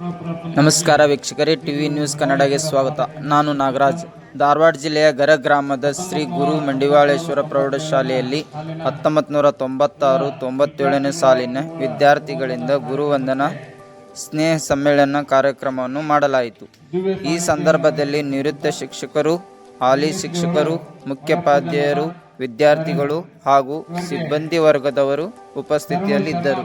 ನಮಸ್ಕಾರ ವೀಕ್ಷಕರೇ, TV news ಕನ್ನಡಗೆ ಸ್ವಾಗತ. ನಾನು ನಾಗರಾಜ್. ಧಾರವಾಡ ಜಿಲ್ಲೆಯ ಗರಗ ಗ್ರಾಮದ ಶ್ರೀ ಗುರು ಮಂಡಿವಾಳೇಶ್ವರ ಪ್ರೌಢಶಾಲೆಯಲ್ಲಿ 1996-97ನೇ ಸಾಲಿನ ವಿದ್ಯಾರ್ಥಿಗಳಿಂದ ಗುರುವಂದನಾ ಸ್ನೇಹ ಸಮ್ಮೇಳನ ಕಾರ್ಯಕ್ರಮವನ್ನು ಮಾಡಲಾಯಿತು. ಈ ಸಂದರ್ಭದಲ್ಲಿ ನಿವೃತ್ತ ಶಿಕ್ಷಕರು, ಹಾಲಿ ಶಿಕ್ಷಕರು, ಮುಖ್ಯೋಪಾಧ್ಯಾಯರು, ವಿದ್ಯಾರ್ಥಿಗಳು ಹಾಗೂ ಸಿಬ್ಬಂದಿ ವರ್ಗದವರು ಉಪಸ್ಥಿತಿಯಲ್ಲಿದ್ದರು.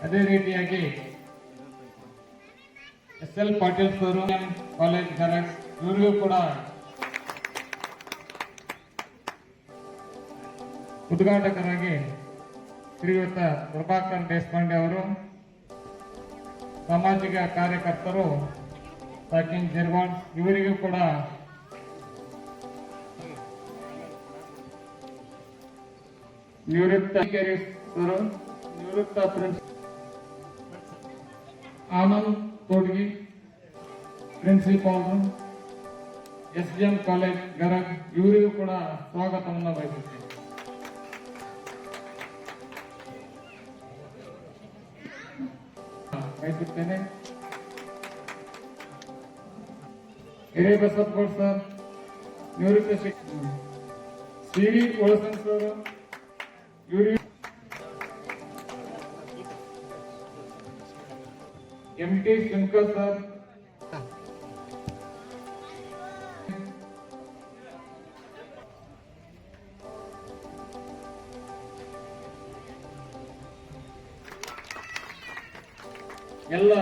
ಅದೇ ರೀತಿಯಾಗಿ SL Patil sir college Garag ಇವರಿಗೂ ಕೂಡ ಉದ್ಘಾಟಕರಾಗಿ ಶ್ರೀಯುತ ಪ್ರಭಾಕರ್ ದೇಶಪಾಂಡೆ ಅವರು, ಸಾಮಾಜಿಕ ಕಾರ್ಯಕರ್ತರು ಸಾಕಿನ್ ಜರ್ವಾಡ್ ಇವರಿಗೂ ಕೂಡ ನಿವೃತ್ತ principal Anand Todgi principal SGM college Garag ಇವರಿಗೂ ಕೂಡ ಸ್ವಾಗತವನ್ನು ಬಯಸುತ್ತೇನೆ. ಹಿರೇಬಸಪ್ಪಗೌಡ ಸರ್, ನಿವೃತ್ತ ಶಿಕ್ಷಕ CD ಒಳಸನ್ ಸರ್, ಇವರು MT ಶಂಕರ್ ಸರ್, ಎಲ್ಲ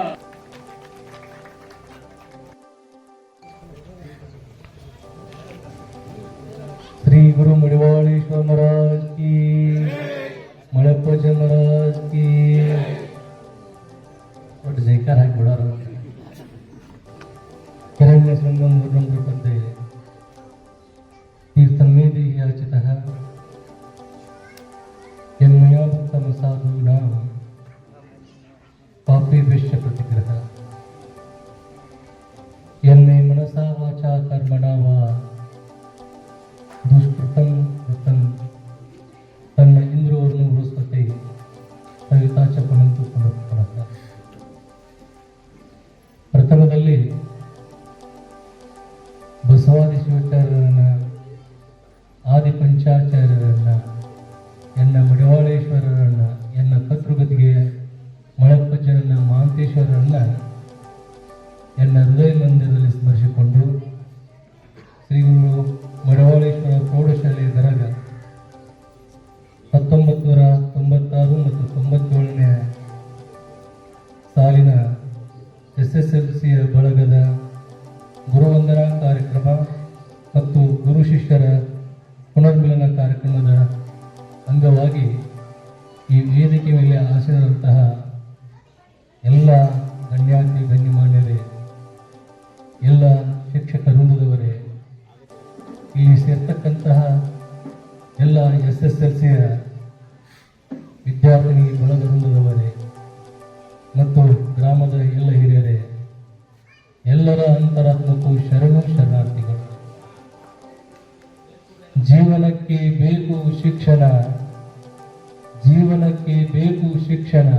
श्री गुरु मडिवाळेश्वर महाराज की, मळप्पज महाराज की ಒಟ್ಟು ಜೈಕಾರ ಹಾಕಿ ಬಿಡೋರು. ಹಿರಣ್ಯ ಸಂಗಮ್ ಗುರುಪದ್ದೆ ತೀರ್ಥಮೇಧಿ ಯಾಚಿತಃ ಯನ್ಮಯಾ ಭಕ್ತಂ ಸಾಧೂನಾಂ ಪಾಪೇಭ್ಯಶ್ಚ ಪ್ರತಿಗ್ರಹ ಯನ್ಮೇ ಮನಸಾ ವಾಚಾ ಕರ್ಮಣಾ ವಾ ದುಷ್ಕೃತಂ ಕೃತಂ ತನ್ನ ಇಂದ್ರಿಯವನ್ನು ಬೃಹಸ್ಪತಿ ಸವಿತಾಚ ಪುನಂತು ಪುನಃ. ಪ್ರಥಮದಲ್ಲಿ ಬಸವಾದಿ ಶಿವಾಚಾರ್ಯರನ್ನ, ಆದಿ ಪಂಚಾಚಾರ್ಯರನ್ನ, ಎನ್ನ ಮಡಿವಾಳೇಶ್ವರರನ್ನ, ಎನ್ನ ಕರ್ತೃಗತಿಗೆ ಮಳಪ್ಪಜ್ಜನನ್ನ, ಮಹಾಂತೇಶ್ವರರನ್ನ ಎನ್ನ ಹೃದಯ ಮಂದಿರದಲ್ಲಿ ಸ್ಮರಿಸಿಕೊಂಡು ಶ್ರೀ ಗುರು ಮಡಿವಾಳೇಶ್ವರ ಪ್ರೌಢಶಾಲೆ ಗರಗ 1996 ಮತ್ತು 97ನೇ ಸಾಲಿನ SSLC ಬಳಗದ ಗುರುವಂದನಾ ಕಾರ್ಯಕ್ರಮ ಮತ್ತು ಗುರು ಶಿಷ್ಯರ ಪುನರ್ಮಿಲನ ಕಾರ್ಯಕ್ರಮದ ಅಂಗವಾಗಿ ಈ ವೇದಿಕೆ ಮೇಲೆ ಆಸೀನರಂತಹ ಎಲ್ಲ ಗಣ್ಯಾತಿ ಗಣ್ಯಮಾನ್ಯರೇ, ಎಲ್ಲ ಶಿಕ್ಷಕ ವೃಂದದವರೇ, ಇಲ್ಲಿ ಸೇರ್ತಕ್ಕಂತಹ ಎಲ್ಲ SSLCಯ ವಿದ್ಯಾರ್ಥಿನಿ ಬಳಗ ವೃಂದದವರೇ ಮತ್ತು ಗ್ರಾಮದ ಎಲ್ಲ ಹಿರಿಯರೇ, ಎಲ್ಲರ ಅಂತರಾತ್ಮಕ್ಕೂ ಶರಣು ಶರಣಾರ್ಥಿಗಳು. ಜೀವನಕ್ಕೆ ಬೇಕು ಶಿಕ್ಷಣ, ಜೀವನಕ್ಕೆ ಬೇಕು ಶಿಕ್ಷಣ,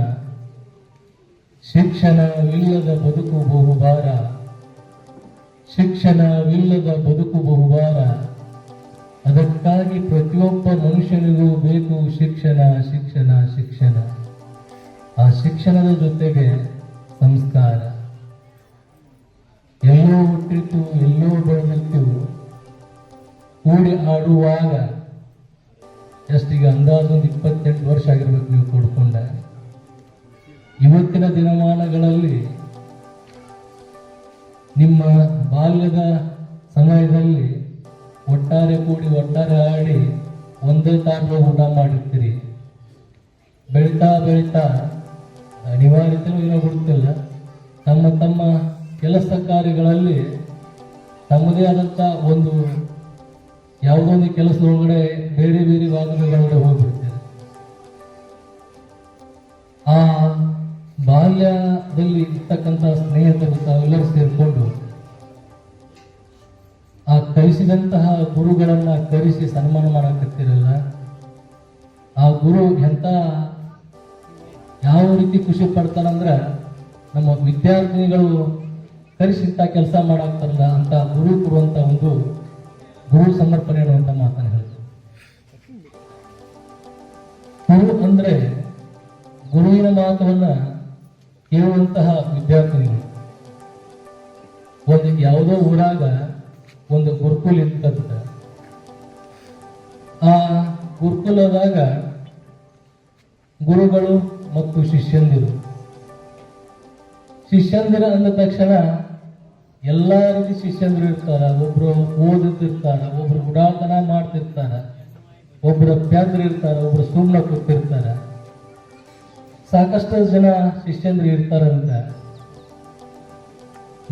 ಶಿಕ್ಷಣವಿಲ್ಲದ ಬದುಕು ಬಹುಭಾರ, ಶಿಕ್ಷಣವಿಲ್ಲದ ಬದುಕು ಬಹುಭಾರ. ಅದಕ್ಕಾಗಿ ಪ್ರತಿಯೊಬ್ಬ ಮನುಷ್ಯನಿಗೂ ಬೇಕು ಶಿಕ್ಷಣ, ಶಿಕ್ಷಣ, ಶಿಕ್ಷಣ. ಆ ಶಿಕ್ಷಣದ ಜೊತೆಗೆ ಸಂಸ್ಕಾರ. ಎಲ್ಲೋ ಹುಟ್ಟಿತ್ತು, ಎಲ್ಲೋ ಬೆಳೆದಿತ್ತು, ಕೂಡಿ ಆಡುವಾಗ ಎಷ್ಟೀಗ ಅಂದಾಜು ಒಂದು 28 ವರ್ಷ ಆಗಿರ್ಬೇಕು ನೀವು ಕೂಡ್ಕೊಂಡ. ಇವತ್ತಿನ ದಿನಮಾನಗಳಲ್ಲಿ ನಿಮ್ಮ ಬಾಲ್ಯದ ಸಮಯದಲ್ಲಿ ಒಟ್ಟಾರೆ ಕೂಡಿ ಒಟ್ಟಾರೆ ಆಡಿ ಒಂದೇ ತಾನು ಊಟ ಮಾಡಿರ್ತೀರಿ. ಬೆಳೀತಾ ಬೆಳೀತಾ ಅನಿವಾರ್ಯತೆಯೂ ಏನೋ ಗೊತ್ತಿಲ್ಲ, ತಮ್ಮ ತಮ್ಮ ಕೆಲಸ ಕಾರ್ಯಗಳಲ್ಲಿ ತಮ್ಮದೇ ಆದಂಥ ಒಂದು ಯಾವುದೋ ಒಂದು ಕೆಲಸದೊಳಗಡೆ ಬೇರೆ ಬೇರೆ ಭಾಗದೊಳಗಡೆ ಹೋಗ್ಬಿಡ್ತಾರೆ. ಆ ಬಾಲ್ಯದಲ್ಲಿ ಇರ್ತಕ್ಕಂಥ ಸ್ನೇಹಿತರು ತಾವೆಲ್ಲರೂ ಸೇರಿಕೊಂಡು ಆ ಕಲಿಸಿದಂತಹ ಗುರುಗಳನ್ನ ಕರೆಸಿ ಸನ್ಮಾನ ಮಾಡಕತ್ತಿರಲ್ಲ, ಆ ಗುರು ಎಂತ ಯಾವ ರೀತಿ ಖುಷಿ ಪಡ್ತಾರಂದ್ರೆ ನಮ್ಮ ವಿದ್ಯಾರ್ಥಿನಿಗಳು ಕರೆಸಿಂತ ಕೆಲಸ ಮಾಡಾಕ್ತಾರಲ್ಲ ಅಂತ ಗುರು ಕೊಡುವಂತ ಒಂದು ಗುರು ಸಮರ್ಪಣೆ ಅನ್ನುವಂತ ಮಾತನ್ನು ಹೇಳ್ತಾರೆ. ಗುರು ಅಂದ್ರೆ ಗುರುವಿನ ಮಾತವನ್ನ ಕೇಳುವಂತಹ ವಿದ್ಯಾರ್ಥಿನಿಗಳು. ಒಂದು ಯಾವುದೋ ಊರಾಗ ಒಂದು ಗುರುಕುಲ್ ಇರ್ತಂತ. ಆ ಗುರುಕುಲದಾಗ ಗುರುಗಳು ಮತ್ತು ಶಿಷ್ಯಂದಿರು. ಶಿಷ್ಯಂದಿರ ಅಂದ ತಕ್ಷಣ ಎಲ್ಲಾ ರೀತಿ ಶಿಷ್ಯಂದಿರು ಇರ್ತಾರ. ಒಬ್ರು ಓದುತ್ತಿರ್ತಾರ, ಒಬ್ರು ಉಡಾಟನ ಮಾಡ್ತಿರ್ತಾರ, ಒಬ್ರು ಪ್ಯಾದ್ರು ಇರ್ತಾರ, ಒಬ್ರು ಸುಮ್ಮನೆ ಕೂತಿರ್ತಾರ. ಸಾಕಷ್ಟು ಜನ ಶಿಷ್ಯಂದ್ರು ಇರ್ತಾರಂತ.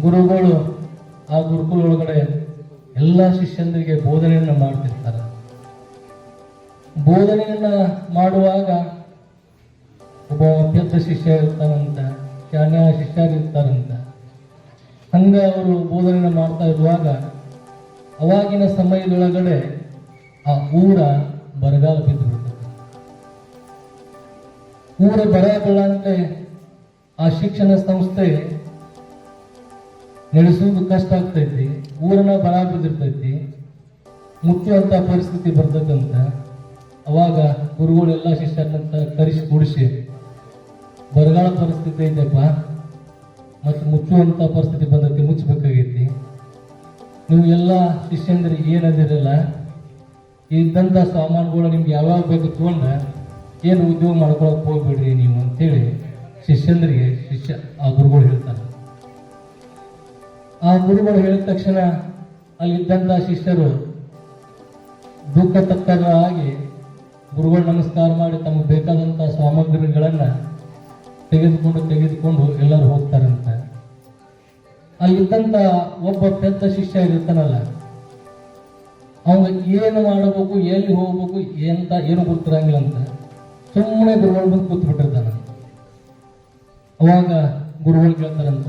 ಗುರುಗಳು ಆ ಗುರುಕುಲ ಒಳಗಡೆ ಎಲ್ಲ ಶಿಷ್ಯಂದರಿಗೆ ಬೋಧನೆಯನ್ನ ಮಾಡ್ತಿರ್ತಾರ. ಬೋಧನೆಯನ್ನ ಮಾಡುವಾಗ ಒಬ್ಬ ಪೆದ್ದ ಶಿಷ್ಯ ಇರ್ತಾರಂತ, ಶಾನ್ಯ ಶಿಷ್ಯರು ಇರ್ತಾರಂತ. ಹಂಗ ಅವರು ಬೋಧನೆಯನ್ನ ಮಾಡ್ತಾ ಇರುವಾಗ ಅವಾಗಿನ ಸಮಯದೊಳಗಡೆ ಆ ಊರ ಬರಗಾಲ ಬಿದ್ದು ಬಿಡ್ತದೆ. ಊರ ಬರಗಾಲಂತೆ ಆ ಶಿಕ್ಷಣ ಸಂಸ್ಥೆ ನಡೆಸುವುದು ಕಷ್ಟ ಆಗ್ತೈತಿ. ಊರನ್ನ ಬರ ಬಿದ್ದಿರ್ತೈತಿ, ಮುಚ್ಚುವಂತ ಪರಿಸ್ಥಿತಿ ಬರ್ತದಂತ. ಅವಾಗ ಗುರುಗಳೆಲ್ಲ ಶಿಷ್ಯರನ್ನಂತ ಕರೆಸಿ ಕೂಡಿಸಿ, ಬರಗಾಲ ಪರಿಸ್ಥಿತಿ ಐತೆಪ್ಪ, ಮತ್ತು ಮುಚ್ಚುವಂತ ಪರಿಸ್ಥಿತಿ ಬಂದೈತಿ, ಮುಚ್ಚಬೇಕಾಗೈತಿ. ನೀವು ಎಲ್ಲ ಶಿಷ್ಯಂದ್ರಿಗೆ ಏನದಿರಲ್ಲ, ಇದ್ದಂಥ ಸಾಮಾನುಗಳು ನಿಮ್ಗೆ ಯಾವಾಗ ಬೇಕು ತಗೊಂಡ ಏನು ಉದ್ಯೋಗ ಮಾಡ್ಕೊಳಕ್ ಹೋಗ್ಬೇಡ್ರಿ ನೀವು ಅಂತೇಳಿ ಶಿಷ್ಯಂದ್ರಿಗೆ ಆ ಗುರುಗಳು ಹೇಳ್ತಾರೆ. ಆ ಗುರುಗಳು ಹೇಳಿದ ತಕ್ಷಣ ಅಲ್ಲಿದ್ದಂಥ ಶಿಷ್ಯರು ದುಃಖ ತಕ್ಕರಾಗಿ ಗುರುಗಳು ನಮಸ್ಕಾರ ಮಾಡಿ ತಮಗೆ ಬೇಕಾದಂಥ ಸಾಮಗ್ರಿಗಳನ್ನ ತೆಗೆದುಕೊಂಡು ಎಲ್ಲರೂ ಹೋಗ್ತಾರಂತ. ಅಲ್ಲಿದ್ದಂಥ ಒಬ್ಬ ಪೆದ್ದ ಶಿಷ್ಯ ಇರ್ತಾನಲ್ಲ, ಅವಾಗ ಏನು ಮಾಡಬೇಕು, ಎಲ್ಲಿ ಹೋಗ್ಬೇಕು ಎಂತ ಏನು ಗೊತ್ತಿರಂಗಿಲ್ಲ ಅಂತ ಸುಮ್ಮನೆ ಗುರುಗಳು ಬಂದು ಕೂತ್ ಬಿಟ್ಟಿರ್ತಾನ. ಅವಾಗ ಗುರುಗಳು ಕೇಳ್ತಾರಂತ,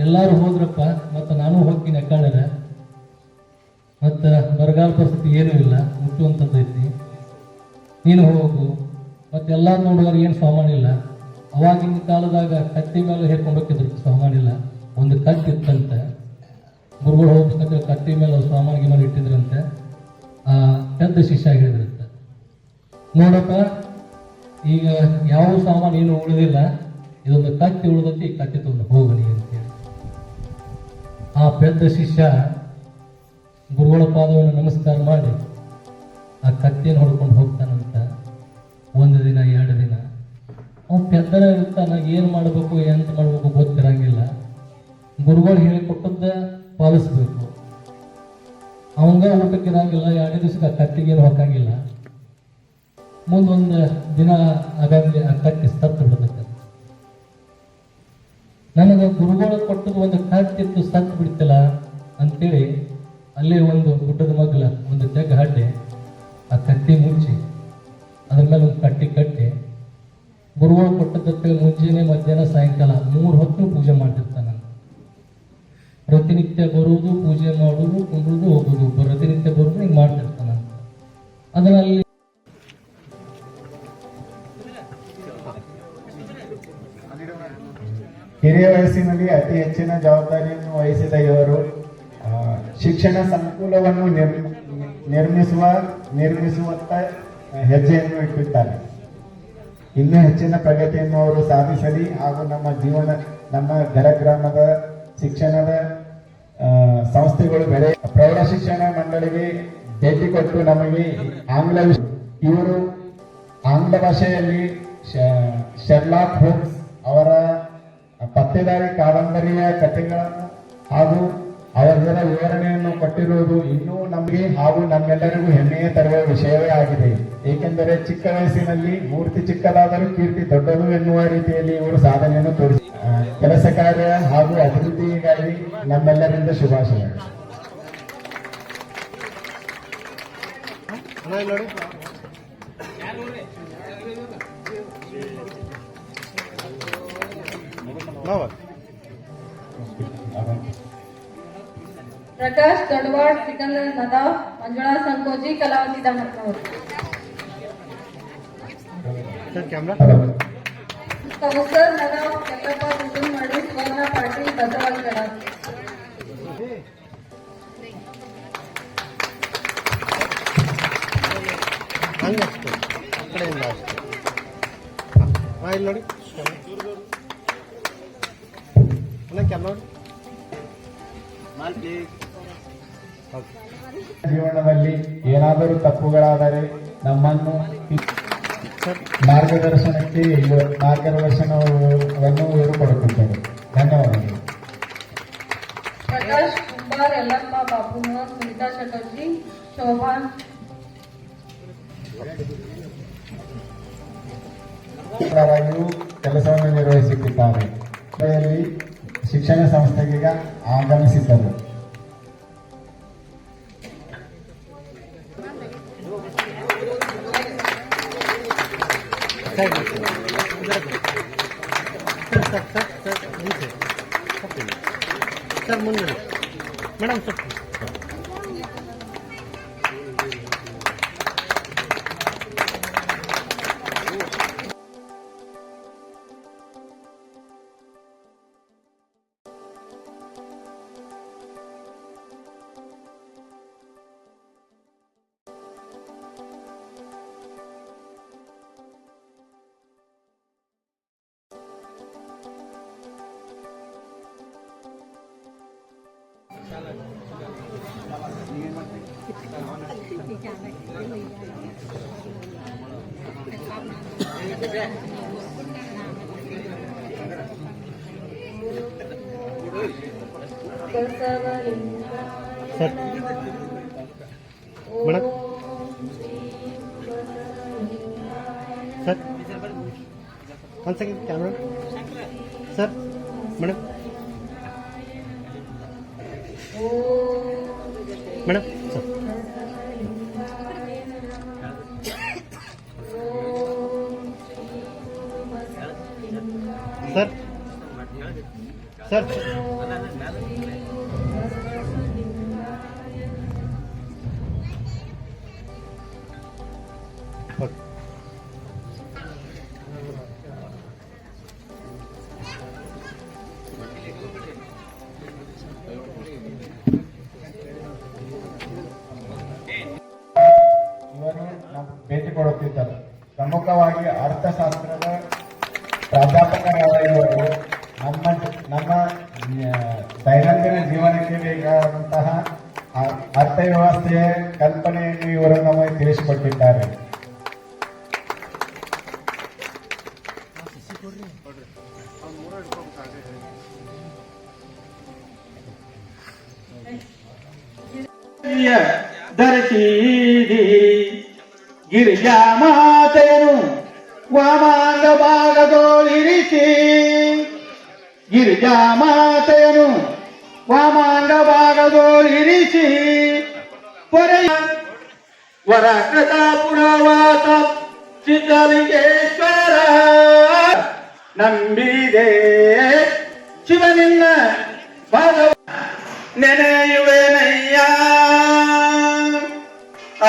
ಎಲ್ಲಾರು ಹೋದ್ರಪ್ಪ, ಮತ್ತೆ ನಾನು ಹೋಗ್ತೀನಿ ಅಕ್ಕಾಳರ, ಮತ್ತ ಬರಗಾಲ ಪರಿಸ್ಥಿತಿ ಏನೂ ಇಲ್ಲ, ಮುಚ್ಚುವಂಥದ್ದೈತಿ, ನೀನು ಹೋಗು. ಮತ್ತೆಲ್ಲ ನೋಡುವಾಗ ಏನು ಸಾಮಾನಿಲ್ಲ. ಅವಾಗಿನ ಕಾಲದಾಗ ಕತ್ತಿ ಮೇಲೆ ಹೇರ್ಕೊಂಡು ಹೋಗ್ತಿದ್ರು, ಸಾಮಾನಿಲ್ಲ. ಒಂದು ಕತ್ತಿತ್ತಂತೆ, ಗುರುಗಳು ಹೋಗ್ಬೇಕಂದ್ರೆ ಕತ್ತಿ ಮೇಲೆ ಸಾಮಾನಿಗೆ ಮೇಲೆ ಇಟ್ಟಿದ್ರಂತೆ. ಆ ಪೆದ್ದ ಶಿಷ್ಯ ಹೇಳಿದ್ರಂತೆ, ನೋಡಪ್ಪ, ಈಗ ಯಾವ ಸಾಮಾನು ಏನು ಉಳಿದಿಲ್ಲ, ಇದೊಂದು ಕತ್ತಿ ಉಳಿದೈತಿ, ಈ ಕತ್ತಿ ತಂದು ಹೋಗಲಿ ಅಂತೇಳಿ ಆ ಪೆದ್ದ ಶಿಷ್ಯ ಗುರುಗಳ ಪಾದವನ್ನು ನಮಸ್ಕಾರ ಮಾಡಿ ಆ ಕತ್ತಿಯನ್ನು ಹೊಡ್ಕೊಂಡು ಹೋಗ್ತಾನಂತ. ಒಂದು ದಿನ, ಎರಡು ದಿನ ಅವ್ನು ಪೆದ್ದನ ಇರ್ತಾನ, ಏನು ಮಾಡಬೇಕು ಎಂತ ಮಾಡಬೇಕು ಗೊತ್ತಿರಂಗಿಲ್ಲ. ಗುರುಗಳು ಹೇಳಿಕೊಟ್ಟದ್ದ ಪಾಲಿಸ್ಬೇಕು. ಅವಂಗ ಊಟಕ್ಕಿರಂಗಿಲ್ಲ, 2 ದಿವಸಕ್ಕೆ ಆ ಕತ್ತಿಗೇನು ಹಾಕಂಗಿಲ್ಲ. ಮುಂದೊಂದು ದಿನ ಆಗಂಗೆ ಆ ಕತ್ತಿ ಸತ್ತು ಬಿಡ್ತೈತೆ. ನನಗೆ ಗುರುಗಳು ಕೊಟ್ಟದ್ದು ಒಂದು ಕತ್ತಿತ್ತು, ಸತ್ತು ಬಿಡ್ತಿಲ್ಲ ಅಂತೇಳಿ ಅಲ್ಲೇ ಒಂದು ಗುಡ್ಡದ ಮಗ್ಲ ಒಂದು ತೆಗ್ಗ ಹಡ್ಡೆ ಆ ಕತ್ತಿ ಮುಚ್ಚಿ ಅದ್ರ ಮೇಲೆ ಒಂದು ಕಟ್ಟಿ ಕಟ್ಟಿ ಗುರುಗಳು ಕೊಟ್ಟದಕ್ಕೆ ಮುಂಚೆನೆ ಮಧ್ಯಾಹ್ನ ಸಾಯಂಕಾಲ 3 ಹೊತ್ತು ಪೂಜೆ ಮಾಡ್ತಿರ್ತಾನ. ಪ್ರತಿನಿತ್ಯ ಬರುವುದು, ಪೂಜೆ ಮಾಡುವುದು, ಕುಂಡುವುದು, ಹೋಗುದು, ಪ್ರತಿನಿತ್ಯ ಬರುವುದು, ಹಿಂಗೆ ಮಾಡ್ತಿರ್ತಾನ. ಅದರಲ್ಲಿ ಹಿರಿಯ ವಯಸ್ಸಿನಲ್ಲಿ ಅತಿ ಹೆಚ್ಚಿನ ಜವಾಬ್ದಾರಿಯನ್ನು ವಹಿಸಿದ ಇವರು ಶಿಕ್ಷಣ ಸಂಕುಲವನ್ನು ನಿರ್ಮಿಸುವತ್ತ ಹೆಜ್ಜೆಯನ್ನು ಇಟ್ಟಿದ್ದಾರೆ. ಇನ್ನೂ ಹೆಚ್ಚಿನ ಪ್ರಗತಿಯನ್ನು ಅವರು ಸಾಧಿಸಲಿ ಹಾಗೂ ನಮ್ಮ ಗರಗ್ರಾಮದ ಶಿಕ್ಷಣದ ಸಂಸ್ಥೆಗಳು ಪ್ರೌಢ ಶಿಕ್ಷಣ ಮಂಡಳಿಗೆ ಭೇಟಿ ಕೊಟ್ಟು ನಮಗೆ ಇವರು ಆಂಗ್ಲ ಭಾಷೆಯಲ್ಲಿ ಶರ್ಲಾಕ್ ಹೋಮ್ಸ್ ಅವರ ಪತ್ತೆದಾರಿ ಕಾದಂಬರಿಯ ಕಥೆಗಳನ್ನು ಹಾಗೂ ಅವರ ವಿವರಣೆಯನ್ನು ಕೊಟ್ಟಿರುವುದು ಇನ್ನೂ ನಮಗೆ ಹಾಗೂ ನಮ್ಮೆಲ್ಲರಿಗೂ ಹೆಮ್ಮೆಯ ತರುವ ವಿಷಯವೇ ಆಗಿದೆ. ಏಕೆಂದರೆ ಚಿಕ್ಕ ವಯಸ್ಸಿನಲ್ಲಿ ಮೂರ್ತಿ ಚಿಕ್ಕದಾದರೂ ಕೀರ್ತಿ ದೊಡ್ಡದು ಎನ್ನುವ ರೀತಿಯಲ್ಲಿ ಇವರು ಸಾಧನೆಯನ್ನು ತೋರಿಸಿ ಕೆಲಸ ಕಾರ್ಯ ಹಾಗೂ ಅಭಿವೃದ್ಧಿಗಾಗಿ ನಮ್ಮೆಲ್ಲರಿಂದ ಶುಭಾಶಯಗಳು. प्रकाश दडवाड, सिकंदर नदाफ, मंजुळा संकोजी, Kalavati दामटनवर. Counselor Nana Yellappa Kutumadi, Suvarna Patil, Basavagada. ಇಲ್ಲಿ ನೋಡಿ ಜೀವನದಲ್ಲಿ ಏನಾದರೂ ತಪ್ಪುಗಳಾದರೆ ನಮ್ಮನ್ನು ಮಾರ್ಗದರ್ಶನವನ್ನು ಇವರು ಕೊಡುತ್ತಿದ್ದರು. ಧನ್ಯವಾದಗಳು. Prakash Kumbar Yellappa Bapumohon, Sunita Chatterjee, Shobhan. ಶಿಕ್ಷಕರಾಗಿಯೂ ಕೆಲಸವನ್ನು ನಿರ್ವಹಿಸುತ್ತಿದ್ದಾರೆ. ಇದರಲ್ಲಿ ಶಿಕ್ಷಣ ಸಂಸ್ಥೆಗೆ ಆಗಮಿಸಿದ್ದರು. ಸರ್ ಮುಂದೆ madam sir sir madam sir ಒಂದು second camera sir madam madam sir sir sir okay ಇವರು ಭೇಟಿ ಕೊಡುತ್ತಿದ್ದರು. ಪ್ರಮುಖವಾಗಿ ಅರ್ಥಶಾಸ್ತ್ರದ ಪ್ರಾಧ್ಯಾಪಕರಾದ ಇವರು ನಮ್ಮ ದೈನಂದಿನ ಜೀವನಕ್ಕೆ ಬೇಕಾದಂತಹ ಅರ್ಥವ್ಯವಸ್ಥೆಯ ಕಲ್ಪನೆಯನ್ನು ಇವರು ನಮಗೆ ತಿಳಿಸಿಕೊಟ್ಟಿದ್ದಾರೆ. ಧರಿಸಿದಿ ಗಿರಿಜಾ ಮಾತೆಯನ್ನು ವಾಮಾಂಗ ಭಾಗದೋಳಿರಿಸಿ ಗಿರಿಜಾ ಮಾತೆಯನ್ನು ವಾಮಾಂಗ ಭಾಗದೋಳಿರಿಸಿ ಪೊರೆಯ ವರಕೃತ ಪುಣವಾತ ಸಿದ್ಧಲಿಂಗೇಶ್ವರ ನಂಬಿದೆ ಶಿವನಿನ್ನ ಭಾಗವ ನೆನೆಯುವೆನಯ್ಯ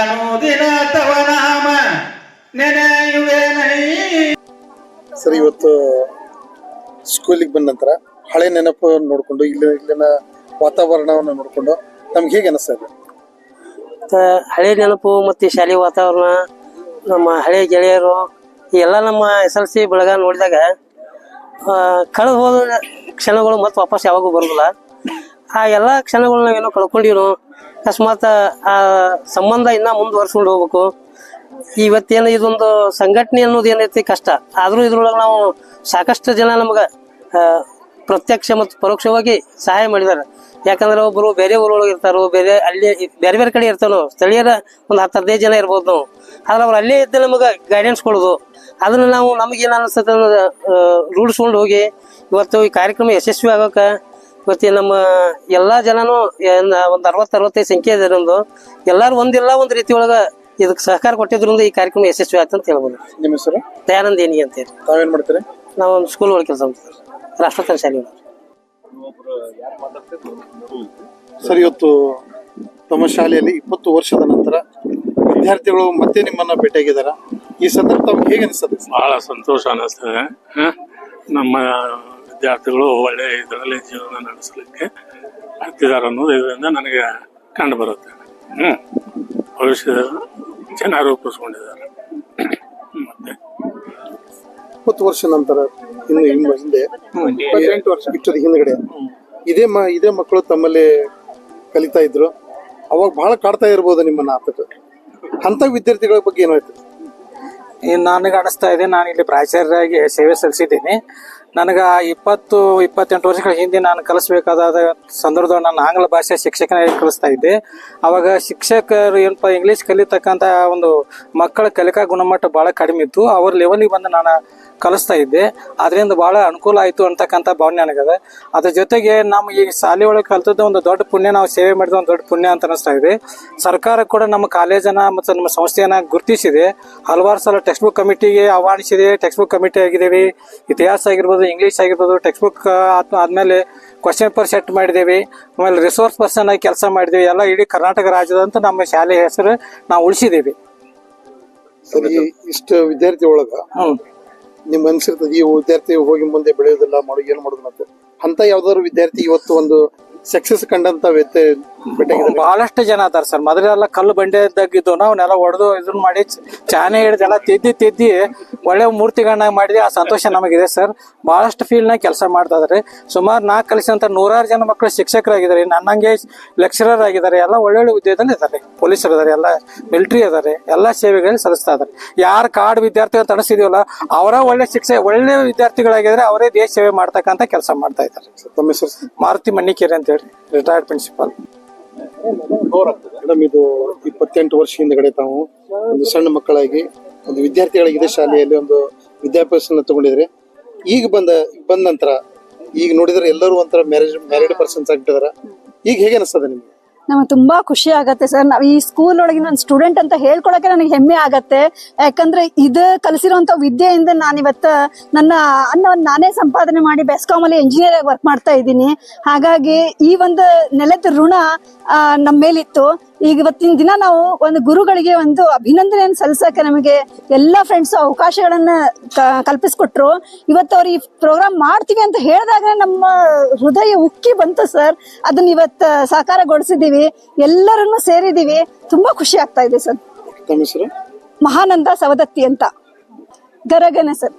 ಅನುದಿನ ತವ ನಾಮ ನೆನೆಯುವೆನಯ್ಯ. ಸರ್, ಇವತ್ತು ಸ್ಕೂಲಿಗೆ ಬಂದ ನಂತರ ಹಳೆ ನೆನಪು ನೋಡಿಕೊಂಡು ಇಲ್ಲಿನ ವಾತಾವರಣವನ್ನು ನೋಡಿಕೊಂಡು ನಮ್ಗೆ ಹೇಗೆ ಅನಿಸ್ತಾ ಇದೆ? ಹಳೆ ನೆನಪು ಮತ್ತು ಶಾಲೆ ವಾತಾವರಣ, ನಮ್ಮ ಹಳೆ ಗೆಳೆಯರು ಎಲ್ಲ ನಮ್ಮ SLC ಬಳಗ ನೋಡಿದಾಗ ಕಳೆದು ಹೋದ ಕ್ಷಣಗಳು ಮತ್ತೆ ವಾಪಸ್ ಯಾವಾಗೂ ಬರೋದಿಲ್ಲ. ಆ ಎಲ್ಲ ಕ್ಷಣಗಳು ನಾವೇನೋ ಕಳ್ಕೊಂಡಿರೋ, ಅಕಸ್ಮಾತ್ ಆ ಸಂಬಂಧ ಇನ್ನೂ ಮುಂದುವರ್ಸ್ಕೊಂಡು ಹೋಗ್ಬೇಕು. ಇವತ್ತೇನು ಇದೊಂದು ಸಂಘಟನೆ ಅನ್ನೋದು ಏನೈತಿ ಕಷ್ಟ, ಆದರೂ ಇದ್ರೊಳಗೆ ನಾವು ಸಾಕಷ್ಟು ಜನ ನಮ್ಗೆ ಪ್ರತ್ಯಕ್ಷ ಮತ್ತು ಪರೋಕ್ಷವಾಗಿ ಸಹಾಯ ಮಾಡಿದ್ದಾರೆ. ಯಾಕಂದ್ರೆ ಒಬ್ಬರು ಬೇರೆ ಊರೊಳಗೆ ಇರ್ತಾರೋ, ಬೇರೆ ಅಲ್ಲಿ ಬೇರೆ ಬೇರೆ ಕಡೆ ಇರ್ತಾರೋ, ಸ್ಥಳೀಯರ ಒಂದು 10-15 ಜನ ಇರ್ಬೋದು ನಾವು. ಆದ್ರೆ ಅವ್ರು ಅಲ್ಲೇ ಇದ್ದ ನಮಗೆ ಗೈಡೆನ್ಸ್ ಕೊಡೋದು, ಅದನ್ನು ನಾವು ನಮಗೇನು ಅನಿಸ್ತದೆ ಅನ್ನೋದು ರೂಢಿಸ್ಕೊಂಡು ಹೋಗಿ ಇವತ್ತು ಈ ಕಾರ್ಯಕ್ರಮ ಯಶಸ್ವಿ ಆಗೋಕೆ ಇವತ್ತು ನಮ್ಮ ಎಲ್ಲ ಜನನು ಒಂದು 60-65 ಸಂಖ್ಯೆ ಇದೆ ನಮ್ದು. ಎಲ್ಲರೂ ಒಂದಿಲ್ಲ ಒಂದು ರೀತಿ ಒಳಗೆ ಇದಕ್ಕೆ ಸಹಕಾರ ಕೊಟ್ಟಿದ್ರಿಂದ ಈ ಕಾರ್ಯಕ್ರಮ ಯಶಸ್ವಿ ಆಯ್ತು ಅಂತ ಹೇಳ್ಬೋದು. ನಿಮ್ಮ ಹೆಸರು? ದಯಾನಂದ ಏನಿಗೆ ಅಂತ ಹೇಳಿ. ತಾವೇನು ಮಾಡ್ತೀರಿ? ನಾವು ಒಂದು ಸ್ಕೂಲ್ ಒಳಗೆ ಕೆಲಸ ಮಾಡ್ತೀವಿ, ರಾಷ್ಟ್ರೋತ್ತರ ಶಾಲೆ. ಸರ್, ಇವತ್ತು ತಮ್ಮ ಶಾಲೆಯಲ್ಲಿ 20 ವರ್ಷದ ನಂತರ ವಿದ್ಯಾರ್ಥಿಗಳು ಮತ್ತೆ ನಿಮ್ಮನ್ನ ಭೇಟಿಯಾಗಿದ್ದಾರ. ಈ ಸಂದರ್ಭ ತಮ್ಗೆ ಹೇಗೆ ಅನಿಸ್ತದೆ? ಬಹಳ ಸಂತೋಷ ಅನ್ನಿಸ್ತದೆ. ನಮ್ಮ ವಿದ್ಯಾರ್ಥಿಗಳು ಒಳ್ಳೆ ಇದರಲ್ಲಿ ಜೀವನ ನಡೆಸಲಿಕ್ಕೆ ಆಗ್ತಿದ್ದಾರೆ ಅನ್ನೋದು ಇದರಿಂದ ನನಗೆ ಕಂಡು ಬರುತ್ತೆ. ಭವಿಷ್ಯದ ಚೆನ್ನಾಗಿ ರೂಪಿಸ್ಕೊಂಡಿದ್ದಾರೆ. ಮತ್ತೆ 20 ವರ್ಷ ನಂತರ ಹಿಂದೆ 28 ವರ್ಷ ಇಷ್ಟದ ಹಿಂದ್ಗಡೆ ಇದೇ ಮಕ್ಕಳು ತಮ್ಮಲ್ಲಿ ಕಲಿತಾ ಇದ್ರು, ಅವಾಗ ಬಹಳ ಕಾಡ್ತಾ ಇರ್ಬೋದು ನಿಮ್ಮನ್ನ ಆತಕ. ಅಂತ ವಿದ್ಯಾರ್ಥಿಗಳ ಬಗ್ಗೆ ಏನಾಯ್ತು? ನನಗೆ ಅನಿಸ್ತಾ ಇದೆ, ನಾನು ಇಲ್ಲಿ ಪ್ರಾಚಾರ್ಯರಾಗಿ ಸೇವೆ ಸಲ್ಲಿಸಿದ್ದೀನಿ. ನನಗೆ 28 ವರ್ಷಗಳ ಹಿಂದೆ ನಾನು ಕಲಿಸ್ಬೇಕಾದ ಸಂದರ್ಭದಲ್ಲಿ ನಾನು ಆಂಗ್ಲ ಭಾಷೆ ಶಿಕ್ಷಕನಾಗಿ ಕಲಿಸ್ತಾ ಇದ್ದೆ. ಅವಾಗ ಶಿಕ್ಷಕರು ಏನಪ್ಪ ಇಂಗ್ಲೀಷ್ ಕಲಿತಕ್ಕಂಥ ಒಂದು ಮಕ್ಕಳ ಕಲಿಕಾ ಗುಣಮಟ್ಟ ಭಾಳ ಕಡಿಮೆ ಇತ್ತು. ಅವ್ರ ಲೆವೆಲಿಗೆ ಬಂದು ನಾನು ಕಲಿಸ್ತಾ ಇದ್ದೆ. ಅದರಿಂದ ಭಾಳ ಅನುಕೂಲ ಆಯಿತು ಅಂತಕ್ಕಂಥ ಭಾವನೆ ನನಗದ. ಅದ್ರ ಜೊತೆಗೆ ನಮ್ಮ ಈ ಶಾಲೆ ಒಳಗೆ ಕಲಿತದ್ದು ಒಂದು ದೊಡ್ಡ ಪುಣ್ಯ, ನಾವು ಸೇವೆ ಮಾಡಿದ ಒಂದು ದೊಡ್ಡ ಪುಣ್ಯ ಅಂತ ಅನಿಸ್ತಾ ಇದೆ. ಸರ್ಕಾರ ಕೂಡ ನಮ್ಮ ಕಾಲೇಜನ್ನು ಮತ್ತು ನಮ್ಮ ಸಂಸ್ಥೆಯನ್ನು ಗುರುತಿಸಿದೆ. ಹಲವಾರು ಸಲ ಟೆಕ್ಸ್ಟ್ ಬುಕ್ ಕಮಿಟಿಗೆ ಆಹ್ವಾನಿಸಿದೆ. ಟೆಕ್ಸ್ಟ್ ಬುಕ್ ಕಮಿಟಿ ಆಗಿದ್ದೇವೆ. ಇತಿಹಾಸ ಆಗಿರ್ಬೋದು, ಇಂಗ್ಲೀಷ್ ಆಗಿರ್ಬೋದು, ಟೆಕ್ಸ್ಟ್ ಬುಕ್ ಆದಮೇಲೆ ಕ್ವಶನ್ ಪೇಪರ್ ಸೆಟ್ ಮಾಡಿದ್ದೇವೆ. ಆಮೇಲೆ ರಿಸೋರ್ಸ್ ಪರ್ಸನ್ ಆಗಿ ಕೆಲಸ ಮಾಡಿದ್ದೇವೆ. ಎಲ್ಲ ಇಡೀ ಕರ್ನಾಟಕ ರಾಜ್ಯದಂತ ನಮ್ಮ ಶಾಲೆ ಹೆಸರು ನಾವು ಉಳಿಸಿದ್ದೇವೆ. ಸರಿ, ಇಷ್ಟು ವಿದ್ಯಾರ್ಥಿ ಒಳಗ ನಿಮ್ಗೆ ಅನ್ಸಿರ್ತದೆ ಈ ವಿದ್ಯಾರ್ಥಿ ಹೋಗಿ ಮುಂದೆ ಬೆಳೆಯೋದಿಲ್ಲ, ಏನು ಮಾಡೋದು ಅಂತ. ಅಂತ ಯಾವ್ದಾದ್ರು ವಿದ್ಯಾರ್ಥಿ ಇವತ್ತು ಒಂದು ಸಕ್ಸಸ್ ಕಂಡಂತ ಬಹಳಷ್ಟು ಜನ ಅದಾರ ಸರ್. ಮೊದಲೆಲ್ಲ ಕಲ್ಲು ಬಂಡೆದಾಗಿದ್ದು ಅವನ್ನೆಲ್ಲ ಹೊಡೆದು ಇದನ್ನ ಮಾಡಿ ಚಾನೆ ಹಿಡಿದೆಲ್ಲ ತಿದ್ದಿ ಒಳ್ಳೆ ಮೂರ್ತಿಗಳನ್ನ ಮಾಡಿದೆ. ಆ ಸಂತೋಷ ನಮಗಿದೆ ಸರ್. ಬಹಳಷ್ಟು ಫೀಲ್ಡ್ನಾಗ ಕೆಲಸ ಮಾಡ್ತಾ ಇದಾರೆ. ಸುಮಾರು 4 ಕಲಿಸಿದಂತ 100 ಜನ ಮಕ್ಕಳು ಶಿಕ್ಷಕರಾಗಿದ್ದಾರೆ. ನನ್ನಂಗೆ ಲೆಕ್ಚರರ್ ಆಗಿದ್ದಾರೆ. ಎಲ್ಲ ಒಳ್ಳೊಳ್ಳೆ ಹುದ್ದೆದಲ್ಲಿ ಇದ್ದಾರೆ. ಪೊಲೀಸರು ಇದಾರೆ, ಎಲ್ಲ ಮಿಲಿಟರಿ ಇದಾರೆ, ಎಲ್ಲ ಸೇವೆಗಳಲ್ಲಿ ಸಲ್ಲಿಸ್ತಾ ಇದಾರೆ. ಯಾರು ಕಾಡ್ ವಿದ್ಯಾರ್ಥಿ ಅಂತ ಅನಿಸಿದೀವಲ್ಲ ಅವರ ಒಳ್ಳೆ ವಿದ್ಯಾರ್ಥಿಗಳಾಗಿದ್ದಾರೆ. ಅವರೇ ದೇಶ ಸೇವೆ ಮಾಡ್ತಕ್ಕಂಥ ಕೆಲಸ ಮಾಡ್ತಾ ಇದ್ದಾರೆ. ಮಾರುತಿ ಮಣ್ಣಿಕೇರಿ ಅಂತ ಹೇಳಿ, ರಿಟೈರ್ಡ್ ಪ್ರಿನ್ಸಿಪಾಲ್. ಮೇಡಮ್, ಇದು 28 ವರ್ಷ ಹಿಂದಗಡೆ ತಾವು ಒಂದು ಸಣ್ಣ ಮಕ್ಕಳಾಗಿ ಒಂದು ವಿದ್ಯಾರ್ಥಿಗಳಾಗಿದೆ ಶಾಲೆಯಲ್ಲಿ ಒಂದು ವಿದ್ಯಾಭ್ಯಾಸ ತಗೊಂಡಿದ್ರೆ, ಈಗ ಬಂದ ನಂತರ ಈಗ ನೋಡಿದ್ರೆ ಎಲ್ಲರೂ ಒಂಥರ ಮ್ಯಾರಿಡ್ ಪರ್ಸನ್ಸ್ ಆಗ್ತಿದಾರ. ಈಗ ಹೇಗೆ ಅನಿಸ್ತದೆ ನಿಮ್ಗೆ? ನಮಗೆ ತುಂಬಾ ಖುಷಿ ಆಗತ್ತೆ ಸರ್. ನಾವು ಈ ಸ್ಕೂಲ್ ಒಳಗಿನ ಒಂದು ಸ್ಟೂಡೆಂಟ್ ಅಂತ ಹೇಳ್ಕೊಳಕ್ಕೆ ನನಗೆ ಹೆಮ್ಮೆ ಆಗತ್ತೆ. ಯಾಕಂದ್ರೆ ಇದು ಕಲಿಸಿರುವಂತ ವಿದ್ಯೆಯಿಂದ ನಾನಿವತ್ತ ನನ್ನ ಅನ್ನವನ್ನು ನಾನೇ ಸಂಪಾದನೆ ಮಾಡಿ ಬೆಸ್ಕಾಂ ಅಲ್ಲಿ ಇಂಜಿನಿಯರ್ ಆಗಿ ವರ್ಕ್ ಮಾಡ್ತಾ ಇದ್ದೀನಿ. ಹಾಗಾಗಿ ಈ ಒಂದು ನೆಲದ ಋಣ ನಮ್ಮ ಮೇಲಿತ್ತು. ಈಗ ಇವತ್ತಿನ ದಿನ ನಾವು ಒಂದು ಗುರುಗಳಿಗೆ ಒಂದು ಅಭಿನಂದನೆಯನ್ನು ಸಲ್ಲಿಸಕ್ಕೆ ನಮಗೆ ಎಲ್ಲ ಫ್ರೆಂಡ್ಸ್ ಅವಕಾಶಗಳನ್ನ ಕಲ್ಪಿಸ್ಕೊಟ್ರು. ಇವತ್ತು ಅವ್ರು ಈ ಪ್ರೋಗ್ರಾಮ್ ಮಾಡ್ತೀವಿ ಅಂತ ಹೇಳಿದಾಗ ನಮ್ಮ ಹೃದಯ ಉಕ್ಕಿ ಬಂತು ಸರ್. ಅದನ್ನ ಇವತ್ತು ಸಾಕಾರಗೊಳಿಸಿದೀವಿ, ಎಲ್ಲರನ್ನು ಸೇರಿದೀವಿ. ತುಂಬಾ ಖುಷಿ ಆಗ್ತಾ ಇದೆ ಸರ್. ಮಹಾನಂದ ಸವದತ್ತಿ ಅಂತ, ಗರಗನೆ ಸರ್.